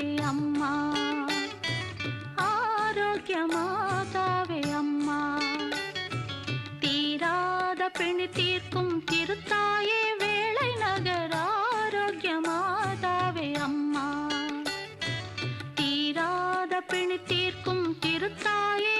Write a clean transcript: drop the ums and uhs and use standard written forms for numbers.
அம்மா, ஆரோக்கிய மாதாவே அம்மா, தீராத பிணி தீர்க்கும் திருத்தாயே வேளை நகர் ஆரோக்கிய மாதாவே அம்மா, தீராத பிணி தீர்க்கும் திருத்தாயே